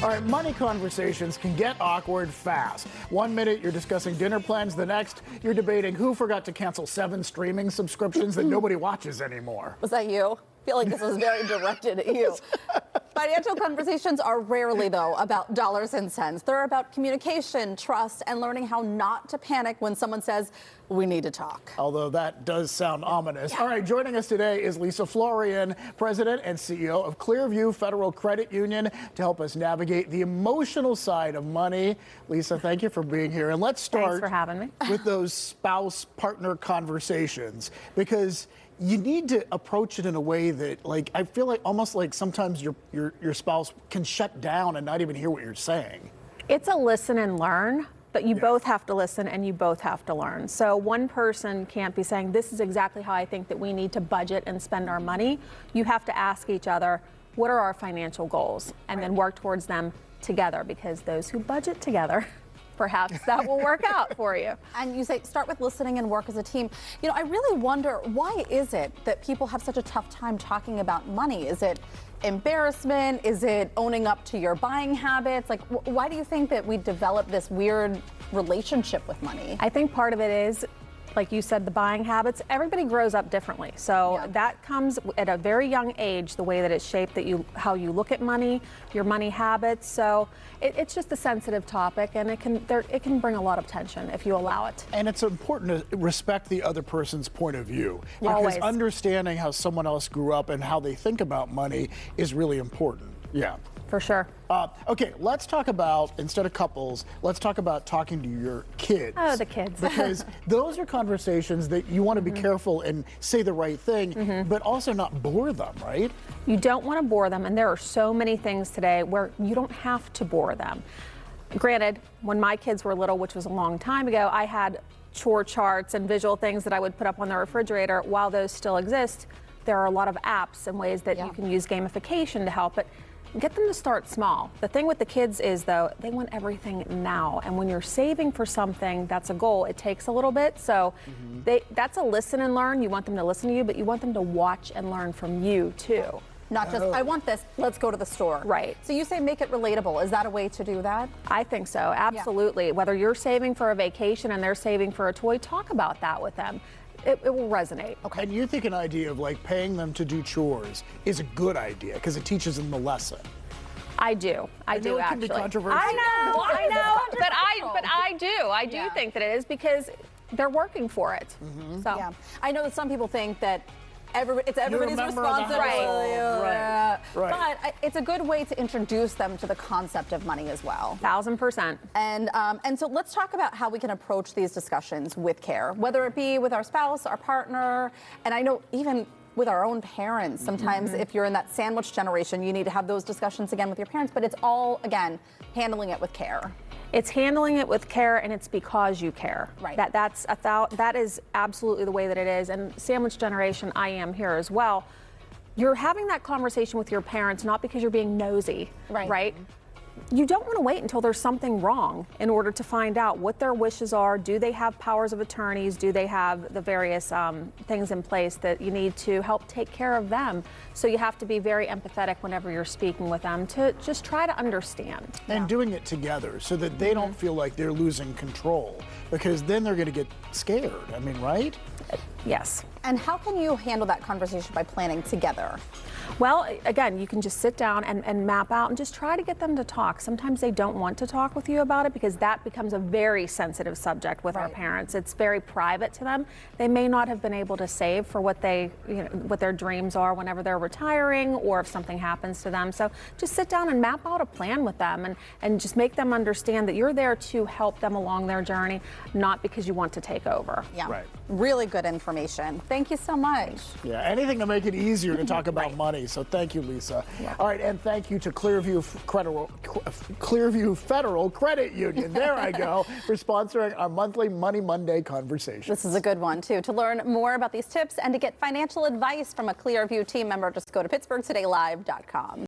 All right, money conversations can get awkward fast. 1 minute you're discussing dinner plans, the next you're debating who forgot to cancel 7 streaming subscriptions that nobody watches anymore. Was that you? I feel like this was very directed at you. Financial conversations are rarely, though, about dollars and cents. They're about communication, trust, and learning how not to panic when someone says, we need to talk. Although that does sound ominous. All right, joining us today is Lisa Florian, President and CEO of Clearview Federal Credit Union, to help us navigate the emotional side of money. Lisa, thank you for being here. And let's start Thanks for having me. with those spouse-partner conversations, because you need to approach it in a way that, like, I feel like almost like sometimes your spouse can shut down and not even hear what you're saying. It's a listen and learn, but you both have to listen and you both have to learn. So one person can't be saying, this is exactly how I think that we need to budget and spend our money. You have to ask each other, what are our financial goals? And then work towards them together, because those who budget together, perhaps that will work out for you. And you say start with listening and work as a team. You know, I really wonder, why is it that people have such a tough time talking about money? Is it embarrassment? Is it owning up to your buying habits? Like, why do you think that we develop this weird relationship with money? I think part of it is, like you said, the buying habits. Everybody grows up differently. So that comes at a very young age, the way that it's shaped, that how you look at money, your money habits. So it's just a sensitive topic, and it can bring a lot of tension if you allow it. And it's important to respect the other person's point of view, because Always. understanding how someone else grew up and how they think about money is really important. Yeah. For sure. Okay, let's talk about, instead of couples, let's talk about talking to your kids. Oh, the kids. Because those are conversations that you want to be careful and say the right thing, but also not bore them, right? You don't want to bore them, and there are so many things today where you don't have to bore them. Granted, when my kids were little, which was a long time ago, I had chore charts and visual things that I would put up on the refrigerator. While those still exist, there are a lot of apps and ways that you can use gamification to help, but get them to start small. The thing with the kids is, though, they want everything now. And when you're saving for something that's a goal, it takes a little bit. So that's a listen and learn. You want them to listen to you, but you want them to watch and learn from you, too. Not just, I want this, let's go to the store. Right. So you say make it relatable. Is that a way to do that? I think so, absolutely. Whether you're saving for a vacation and they're saving for a toy, talk about that with them. It will resonate. Okay. And you think an idea of like paying them to do chores is a good idea because it teaches them the lesson. I do. I do, it can actually. be controversial. I know, but I do think that it is, because they're working for it. So Yeah. I know that some people think that it's everybody's remember the responsibility. household. Right. But it's a good way to introduce them to the concept of money as well. 1000%. And so let's talk about how we can approach these discussions with care, whether it be with our spouse, our partner, and I know even with our own parents. Sometimes if you're in that sandwich generation, you need to have those discussions again with your parents, but it's all, again, handling it with care. It's handling it with care, and it's because you care. Right. That is absolutely the way that it is. And sandwich generation, I am here as well. You're having that conversation with your parents not because you're being nosy, right? You don't want to wait until there's something wrong in order to find out what their wishes are. Do they have powers of attorneys? Do they have the various things in place that you need to help take care of them? So you have to be very empathetic whenever you're speaking with them to just try to understand. And doing it together so that they don't feel like they're losing control, because then they're going to get scared. I mean, right? Yes. And how can you handle that conversation by planning together? Well, again, you can just sit down and map out and just try to get them to talk. Sometimes they don't want to talk with you about it because that becomes a very sensitive subject with our parents. It's very private to them. They may not have been able to save for what what their dreams are whenever they're retiring, or if something happens to them. So just sit down and map out a plan with them and just make them understand that you're there to help them along their journey, not because you want to take over. Yeah. Right. Really good information. Thank you so much. Yeah, anything to make it easier to talk about money. So thank you, Lisa. All right, and thank you to Clearview Federal Credit Union, there I go, for sponsoring our monthly Money Monday conversation. This is a good one, too. To learn more about these tips and to get financial advice from a Clearview team member, just go to PittsburghTodayLive.com.